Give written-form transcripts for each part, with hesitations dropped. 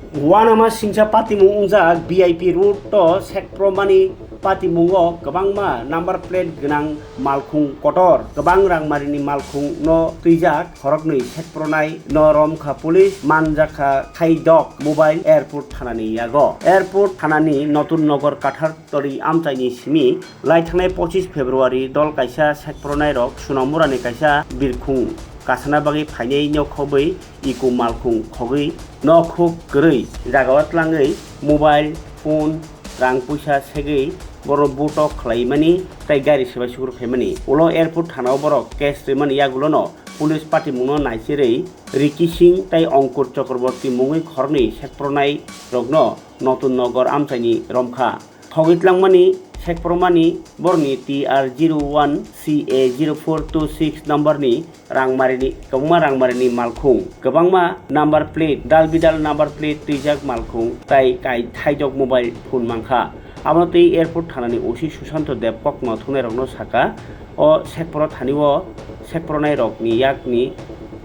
Wanama singsa patimung unjak VIP route to sekpromani patimungo gabangma number plate genang malkhung kotor gabang rangmarini malkhung no tuijak horoknui sekpronai no romkha police manjaka khaidok mobile airport thanani yago airport thanani notun nogor kathar tori amchaini simi laithangna 25 February dol kaisa sekpronai rok sunamurani kaisa birkhung kasana bagi phainei no khobai iku malkhung khogui no khuk gărui jagawat langai mobile phone rang puisa segei boro butok khlaimani tai gari seba sugur khaimani ulo airport thanao borok cash remani yagulo no police party mungno naisirei Ricky Singh tai Angkur Chakraborty mungoi khorni sekpronai rogno notun nogor amchaini romkha thogitlamani sekpromani borni TR01 CA0426 number ni rangmarini kobangma rangmarini malkhung kobangma number plate dalbidal number plate tuijak malkhung tai kai thaijok mobile phone mangkha amnotei airport thanani osi Susanto Dev kokno thunai rokno saka o sekpro thaniwo sekpronai rokni yakni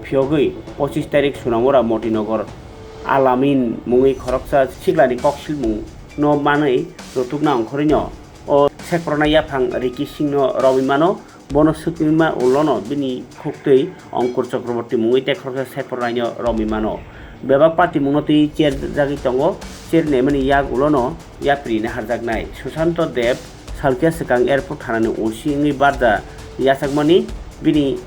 phiogui 25 tarik sunamora Motinagar Alamin mungoi khoroksa siglani koksil mung no manei rotukna angkhorino o sekprona yaphang Ricky Singh no robimano bono sukima ulono bini khoktei Angkur Chakraborty mungoi tekhorka sekprona robimano bebak party munoti chair jagi tongo chair nemani yak ulono yapri ne harjaknai Susanto Dev salkia sekang airport thanani osingi barda yasakmani bini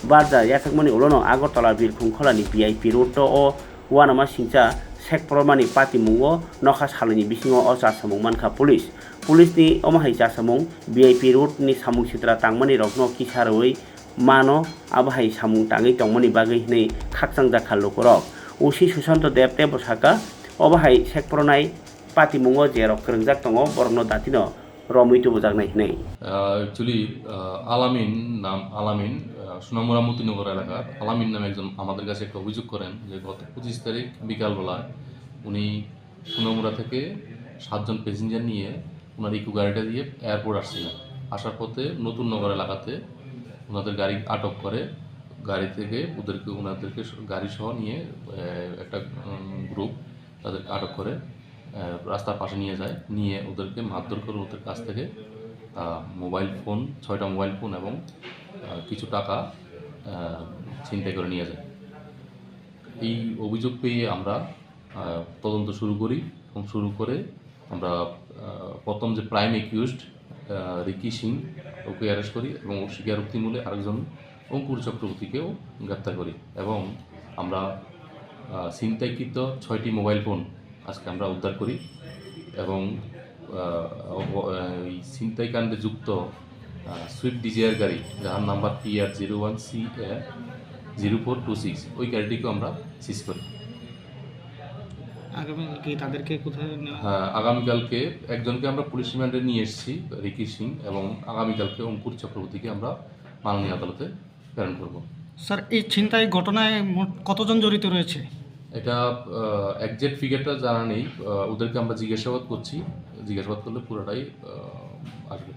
barda yasakmani ulono Agartala birkhung kholani VIP route o wanama singcha sekpromani party mungo nokha salini bisingo o chasamung manka police ni omahai chasamung VIP route ni samung sitra tangmani rokno kisaroi mano abahai samung tangi tongmani bagai nei khakchang jakha lokorok osi Susanto Dev te bosaka obahai sekpronai party mungo jerok krengjak tongo borno datino Ramit বোঝাক নাই actually আলামিন সোনামুড়া মতিনগর এলাকার আলামিন নামে একজন আমাদের কাছে একটা অভিযোগ করেন যে গত 25 তারিখ বিকালবেলায় উনি সোনামুড়া থেকে 7 জন প্যাসেঞ্জার নিয়ে ওনার ইকো গাড়িটা দিয়ে এয়ারপোর্ট আসছিলেন আসার পথে নতুন নগর এলাকাতে ওনাদের গাড়ি আটক করে গাড়ি থেকে ওনাদেরকে গাড়ি সহ নিয়ে একটা গ্রুপ তাদের আটক করে রাস্তার পাশে নিয়ে যায় নিয়ে ওদেরকে মারধর করে ওদের কাছ থেকে মোবাইল ফোন 6টা মোবাইল ফোন এবং কিছু টাকা ছিনতাই করে নিয়ে যায় এই অভিযোগ পেয়ে আমরা তদন্ত শুরু করি এবং শুরু করে আমরা প্রথম যে প্রাইম অ্যাকিউজড রিকি সিং ওকে অ্যারেস্ট করি এবং ওর স্বীকারোক্তিমূলে আরেকজন অঙ্কুর চক্রবর্তীকেও গ্রেপ্তার করি এবং আমরা ছিনতাইকৃত 6টি মোবাইল ফোন আজকে আমরা উদ্ধার করি এবং এই ছিনতাইকাণ্ডে যুক্ত সুইফট ডিজায়ার গাড়ি যার নাম্বার TR01 CA0426 ওই গাড়িটিকেও আমরা সিজ করি আগামীকালকে একজনকে আমরা পুলিশ রিমান্ডে নিয়ে এসেছি রিকি সিং এবং আগামীকালকে অঙ্কুর চক্রবর্তীকে আমরা মাননীয় আদালতে প্রেরণ করব স্যার এই ছিনতাই ঘটনায় কতজন জড়িত রয়েছে এটা একজ্যাক্ট ফিগারটা জানা নেই ওদেরকে আমরা জিজ্ঞাসাবাদ করছি জিজ্ঞাসাবাদ করলে পুরোটাই আসবে